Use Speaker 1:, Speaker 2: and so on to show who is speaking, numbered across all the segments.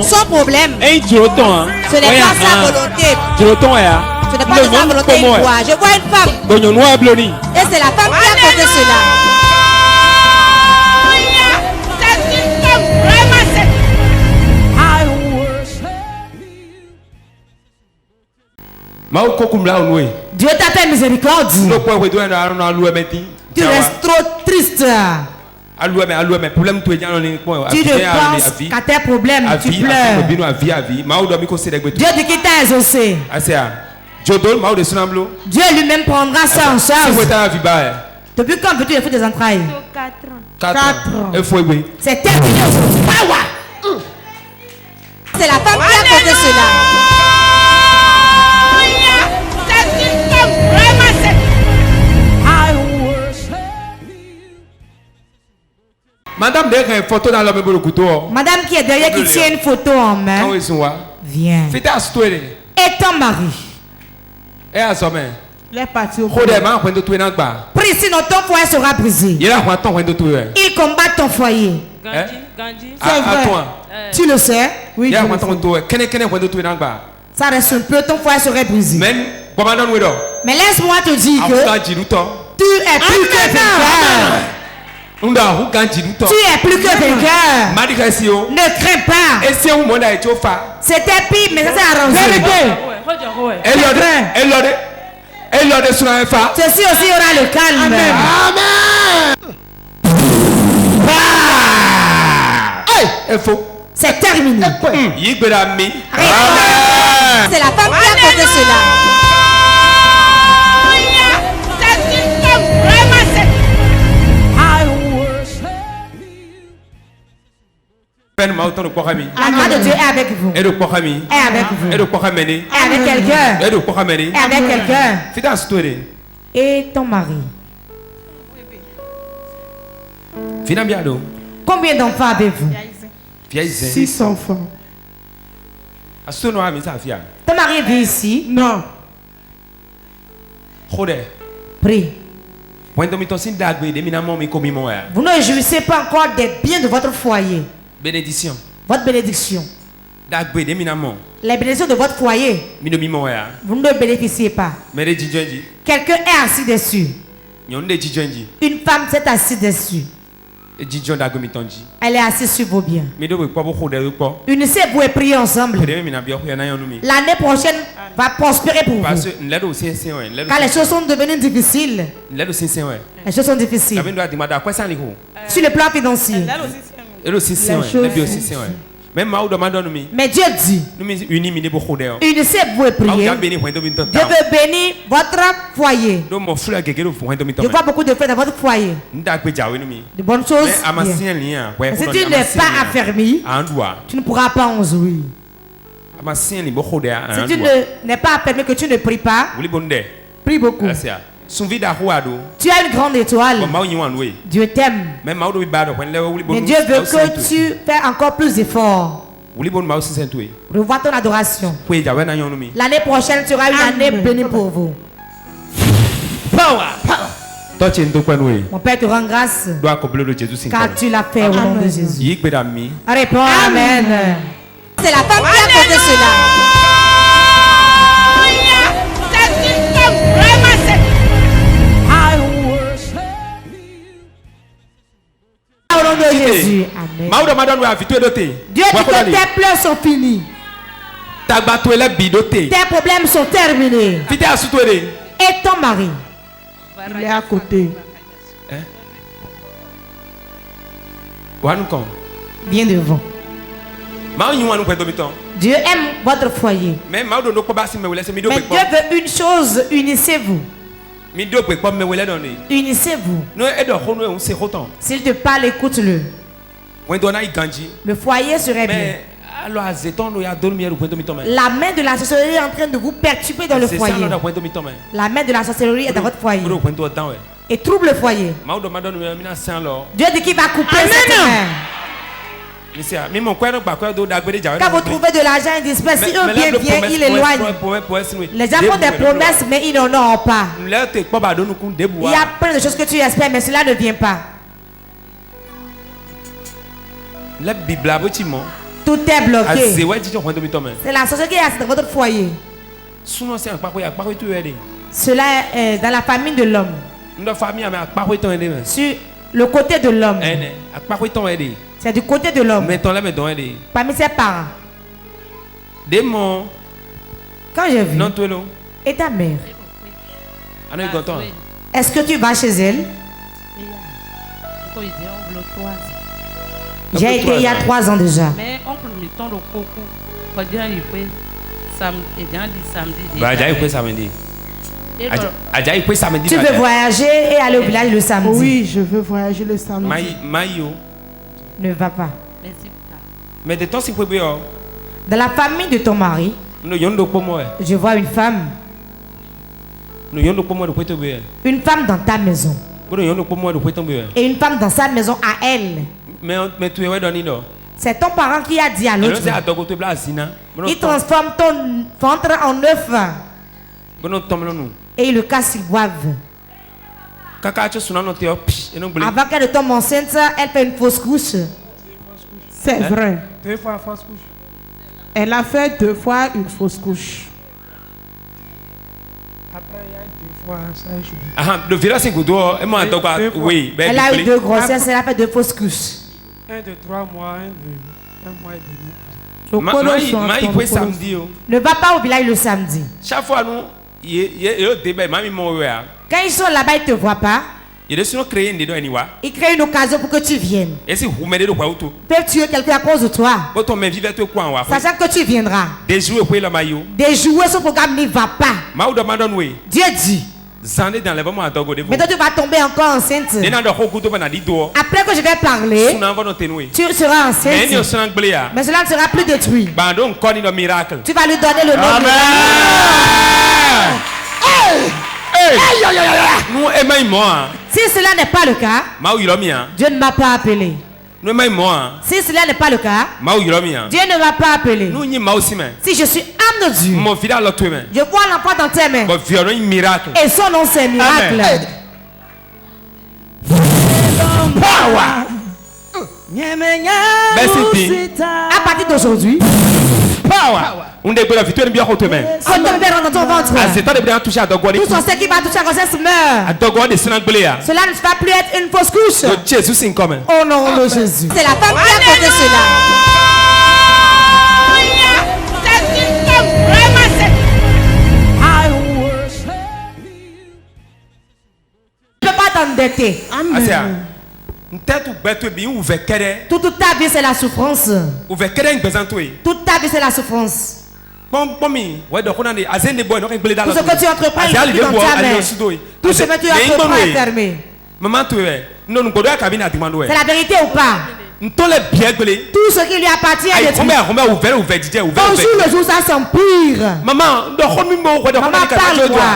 Speaker 1: Sans problème. Ce n'est pas sa volonté. Ce n'est pas de sa volonté. Je vois une femme. Et c'est la femme qui a causé cela.
Speaker 2: Dieu t'a fait miséricorde. Tu restes trop triste. Tu ne penses qu'à tes problèmes, tu pleures. Dieu dit qu'il t'a exaucé. Dieu lui-même prendra ça en charge. Depuis quand veux-tu faire des entrailles? 4 ans. C'est terminé.
Speaker 1: C'est la femme qui a causé cela.
Speaker 3: Madame derrière une photo dans l'homme pour le couteau.
Speaker 2: Madame qui est derrière qui tient une photo en main. Viens. Et ton mari.
Speaker 3: Et à son main.
Speaker 2: Il est parti au foyer. Prie sinon ton foyer sera brisé. Il combat ton foyer. C'est vrai. Tu le sais? Oui. Ça reste un peu, ton foyer serait brisé. Mais laisse-moi te dire que tu es plus que vainqueur. Tu es plus que vainqueur. Ne crains pas. C'était pire, mais ça s'est arrangé. Ceci aussi aura le calme. Amen. C'est terminé.
Speaker 1: C'est la femme qui a causé cela.
Speaker 2: La main de Dieu est avec vous. Est avec vous. Est avec quelqu'un. Est avec quelqu'un. Et ton mari. Combien d'enfants avez-vous?
Speaker 4: 6 enfants.
Speaker 2: Ton mari vit ici?
Speaker 4: Non.
Speaker 2: Prie. Vous ne jouissez pas encore des biens de votre foyer.
Speaker 3: Bénédiction.
Speaker 2: Votre bénédiction. Les bénédictions de votre foyer. Vous ne bénéficiez pas. Quelqu'un est assis dessus. Une femme s'est assise dessus. Elle est assise sur vos biens. Unissez-vous et priez ensemble. L'année prochaine va prospérer pour vous. Car les choses sont devenues difficiles. Les choses sont difficiles. Sur le plan financier. Mais Dieu dit, unissez-vous et priez. Dieu veut bénir votre foyer. Je vois beaucoup de fêtes dans votre foyer. De bonnes choses. Mais si tu n'es pas affermi, tu ne pourras pas en jouir. Si tu n'es pas affermi, que tu ne pries pas, prie beaucoup. Tu as une grande étoile. Dieu t'aime. Mais Dieu veut que tu fasses encore plus d'efforts. Revois ton adoration. L'année prochaine sera une année bénie pour vous. Mon Père te rend grâce car tu l'as fait au nom de Jésus. Réponds Amen.
Speaker 1: C'est la femme qui a causé cela.
Speaker 2: Au nom de Jésus. Amen. Dieu dit que tes pleurs sont finis. Tes problèmes sont terminés. Et ton mari?
Speaker 4: Il est à côté.
Speaker 2: Viens devant. Dieu aime votre foyer. Mais Dieu veut une chose, unissez-vous. Unissez-vous. S'il te parle, écoute-le. Le foyer serait bien. La main de la sorcellerie est en train de vous perturber dans le foyer. La main de la sorcellerie est dans votre foyer. Et trouble le foyer. Dieu dit qu'il va couper cette main.
Speaker 1: Quand vous trouvez de l'argent, ils disent si eux bien viennent, ils l'éloignent. Les gens font des promesses, mais ils n'en ont pas. Il y a plein de choses que tu espères, mais cela ne vient pas. Tout est bloqué. C'est la sorcellerie qui est dans votre foyer. Cela est dans la famille de l'homme. Sur le côté de l'homme. C'est du côté de l'homme. Parmi ses parents. Quand j'ai vu. Et ta mère? Est-ce que tu vas chez elle? J'ai été il y a 3 ans déjà. Mais oncle me tend le coco. Tu veux voyager et aller au village le samedi?
Speaker 4: Oui, je veux voyager le samedi.
Speaker 1: Ne va pas.
Speaker 2: Mais de temps si vous
Speaker 1: dans la famille de ton mari, je vois une femme. Une femme dans ta maison. Et une femme dans sa maison à elle. C'est ton parent qui a dit à l'autre. Il transforme ton ventre en œuf. Et il le casse, ils boivent. Avant qu'elle tombe enceinte, elle fait une fausse couche.
Speaker 4: C'est vrai. 2 fois fausse couche. Elle a fait 2 fois une fausse couche. Après, il y a 2 fois ça
Speaker 1: oui. Elle a eu 2 grossesses, elle a fait 2 fausses couches.
Speaker 4: 1 de 3 mois, 1 mois et demi.
Speaker 1: Ne va pas au village le samedi.
Speaker 2: Chaque fois, quand
Speaker 1: ils sont là-bas, ils ne te voient pas. Ils créent une occasion pour que tu viennes. Peuvent tuer quelqu'un à cause de toi. Sachant que tu viendras. Des jouets, ce programme n'y va pas. Dieu dit. Mais toi tu vas tomber encore enceinte. Après que je vais parler, tu seras enceinte. Mais cela ne sera plus détruit. Tu vas lui donner le nom. Si cela n'est pas le cas, Dieu ne m'a pas appelé. Si cela n'est pas le cas, Dieu ne m'a pas appelé. Si je suis âme de Dieu, je vois l'enfant dans tes mains. Et son nom c'est miracle. À partir d'aujourd'hui,
Speaker 2: on est bien victoire bien haute main.
Speaker 1: Quand ton père dans ton ventre, tout ce qui va toucher la grossesse meurt. Cela ne va plus être une fausse couche. Oh non, de Jésus. C'est la femme qui a causé cela. C'est une femme vraiment. Tu ne peux pas t'endetter.
Speaker 4: Amen.
Speaker 1: Toute ta vie c'est la souffrance. Toute ta vie c'est la souffrance. Tout ce que tu entreprends, il est dans ta main. Tout ce que tu entreprends est fermé. C'est la vérité ou pas? Tout ce qui lui appartient est détruit. Bonjour, le jour ça s'empire. Maman, parle-moi.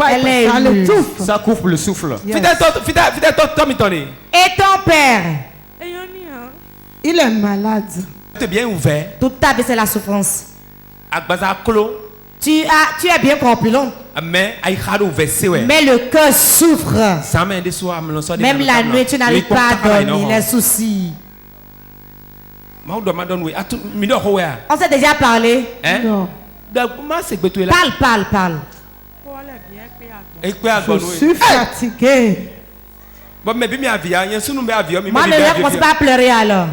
Speaker 1: Elle est
Speaker 2: ça couvre le souffle.
Speaker 1: Yes. Et ton père?
Speaker 4: Il est malade.
Speaker 2: Bien ouvert.
Speaker 1: Toute ta vie c'est la souffrance. Tu es bien corpulent. Mais le cœur souffre. Même la nuit tu n'arrives pas à dormir. Les soucis. On s'est déjà parlé.
Speaker 4: Non.
Speaker 1: Parle.
Speaker 4: Je suis fatigué.
Speaker 1: Moi, ne commence pas à pleurer alors.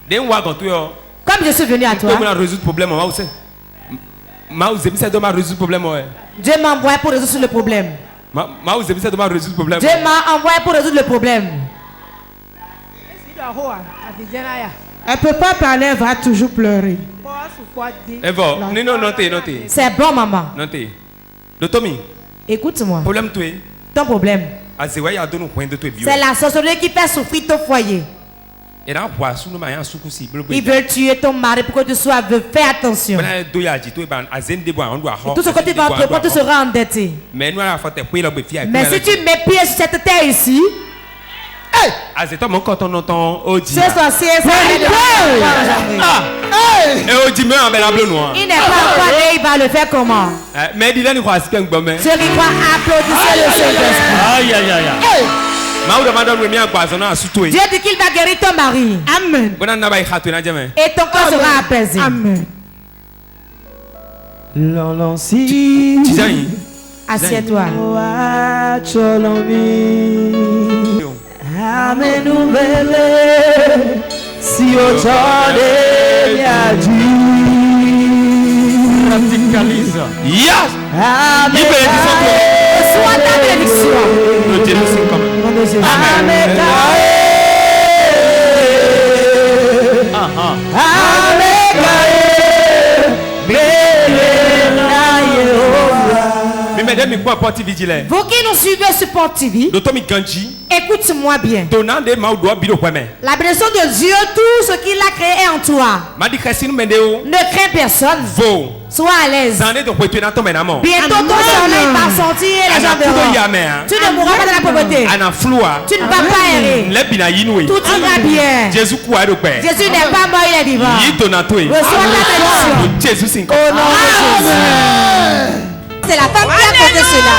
Speaker 1: Comme je suis venu à toi, Dieu m'a envoyé pour résoudre le problème. Dieu m'a envoyé pour résoudre le problème.
Speaker 4: Elle ne peut pas parler, elle va toujours pleurer.
Speaker 1: C'est bon, maman. Écoute-moi. Ton problème, c'est la sorcellerie qui fait souffrir ton foyer. Ils veulent tuer ton mari pour que tu sois aveugle. Fais attention. Et tout ce que tu vas entreprendre, tu seras endetté. Mais si tu mets pied sur cette terre ici, C'est toi mon coton entend Odi.
Speaker 2: Ce sorcier, ça
Speaker 1: et Odi meurt en belle noir.
Speaker 2: Il n'est pas encore né, il va le faire comment?
Speaker 1: Mais dis-le, nous crois que c'est un bon.
Speaker 2: Ceux qui croient applaudissez le Saint-Esprit.
Speaker 1: Aïe aïe aïe.
Speaker 2: Dieu dit qu'il va guérir ton mari. Amen. Et ton corps sera apaisé. Amen. Assieds-toi.
Speaker 5: Amen. Si au
Speaker 1: Yes.
Speaker 2: Amen. Sois ta bénédiction. Amen. Vous qui nous suivez sur Port TV, écoute-moi bien. La bénédiction de Dieu, tout ce qu'il a créé est en toi. Ne crains personne. Sois à l'aise. Bientôt ton soleil va sortir et les gens verront. Tu ne mourras pas de la pauvreté. Tu ne vas pas errer. Tout ira bien. Jésus n'est pas mort, il est vivant. Reçois ta bénédiction. Au nom de Jésus. C'est la femme qui a posé cela.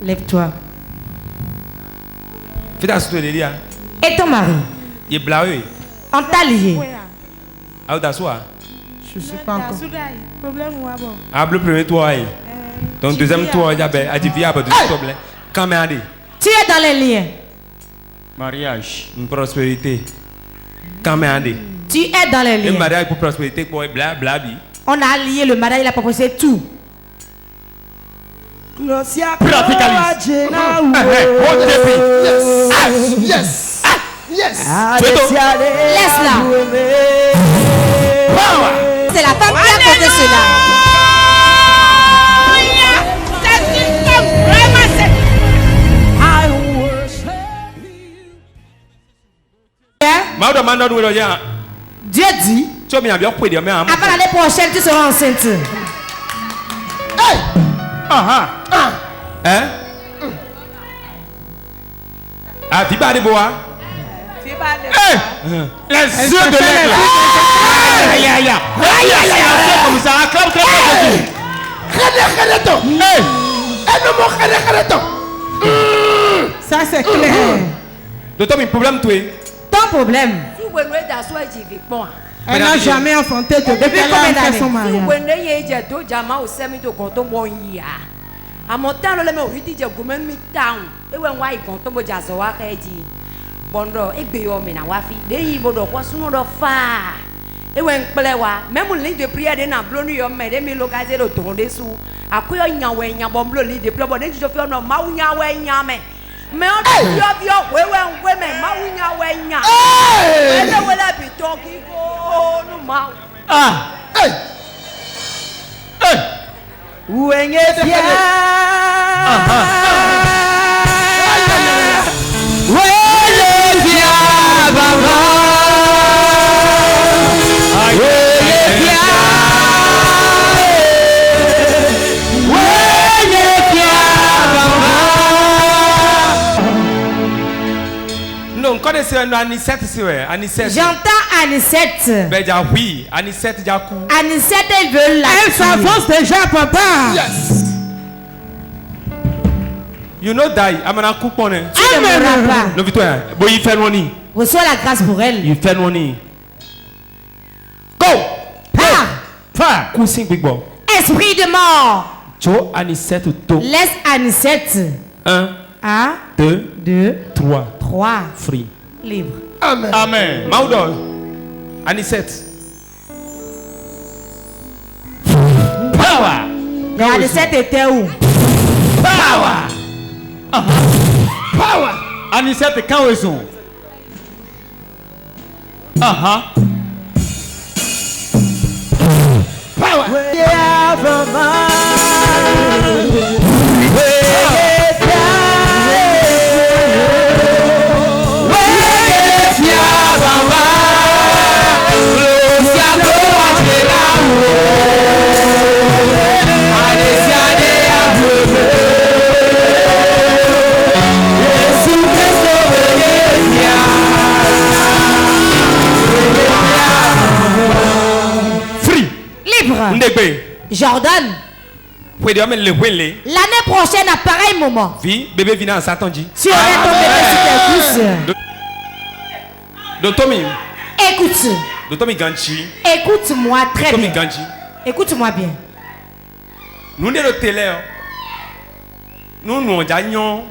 Speaker 2: Lève-toi. Et ton mari? On t'a lié.
Speaker 4: Je ne sais pas encore.
Speaker 1: Ton deuxième tour, il y a
Speaker 2: tu es dans les liens.
Speaker 1: Mariage. Une prospérité.
Speaker 2: Tu es dans les liens.
Speaker 1: Un mariage pour prospérité,
Speaker 2: on a lié le mariage et la prospérité, tout.
Speaker 5: Yes.
Speaker 2: Laisse-la. C'est la femme qui a posé cela. Dieu dit, avant l'année prochaine, tu seras enceinte.
Speaker 1: Les yeux de l'aigle. Comme ça,
Speaker 4: ça c'est clair.
Speaker 2: Ton problème.
Speaker 4: Elle n'a jamais enfanté depuis qu'elle a fait son mariage.
Speaker 6: Bondo ebeyo me na wafi de yi bodo kwa suno do fa e wen kple wa même ligne de prière de na blonu yo me de mi localiser do ton de su akoyo nya we nya bom blo ligne de prière bodo njo fi no ma nya we nya me me on yo we me ma nya we nya e le we la bi to ki go no ma
Speaker 5: Wenye fia
Speaker 2: J'entends Anicette.
Speaker 1: Oui, Anicette,
Speaker 2: Anicette, elle veut la.
Speaker 4: Elle s'avance déjà, papa.
Speaker 5: Yes.
Speaker 1: You know die. I'm gonna cook on it.
Speaker 2: Tu ne mourras pas.
Speaker 1: No Victoria. Boy, il fait money.
Speaker 2: Reçois la grâce pour elle.
Speaker 1: Il fait money. Go. Fa. Cousin big boy.
Speaker 2: Esprit de mort.
Speaker 1: Joe Anicette to.
Speaker 2: Laisse Anicette.
Speaker 1: 1. 2. 3. Free.
Speaker 2: Libre.
Speaker 5: Amen.
Speaker 1: Amen. Maudol. Anicette. Power.
Speaker 2: Mais Anicette était où?
Speaker 1: Power. Power. Anicette, quand ils sont? Power.
Speaker 2: Jordan. L'année prochaine, à pareil moment.
Speaker 1: Oui, bébé vient à Satan dit.
Speaker 2: Tu aurais ton bébé sur tes couches. Écoute. Écoute-moi très bien. Écoute-moi bien.
Speaker 1: Nous sommes télé. Nous gagnons.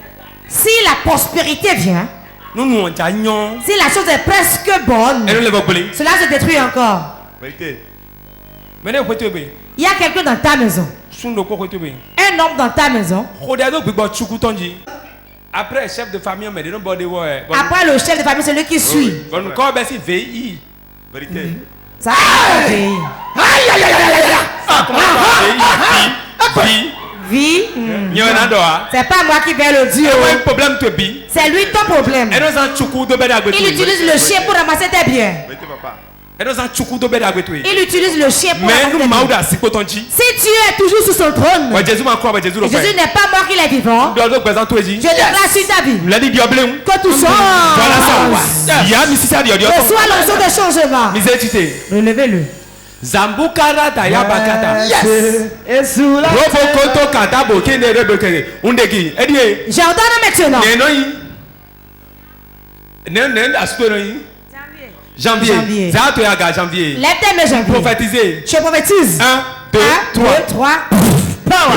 Speaker 2: Si la prospérité vient,
Speaker 1: nous gagnons.
Speaker 2: Si la chose est presque bonne, cela se détruit encore. Il y a quelqu'un dans ta maison. Un homme dans ta maison.
Speaker 1: Après le chef de famille,
Speaker 2: après le chef de famille, c'est lui qui suit. Ça vie. C'est pas moi qui vais le dire. C'est lui ton problème. Il utilise le chien pour ramasser tes biens. Il utilise le chien pour ramasser tes biens. Si tu es toujours sous son trône, Jésus n'est pas mort, qu'il est vivant. Je déclare sur ta vie que tout soit. Reçois l'onction de changement. Relevez-le.
Speaker 1: Zambukara daya bakata.
Speaker 2: Yes. Robokoto
Speaker 1: katabo kende rebekere. Undegi. Edie.
Speaker 2: Jordan maintenant.
Speaker 1: Nen astonoyi. Janvier. Zato yaga janvier.
Speaker 2: Lève tes mains janvier.
Speaker 1: Prophétiser.
Speaker 2: Je prophétise.
Speaker 1: 1, 2, 3.
Speaker 2: Power.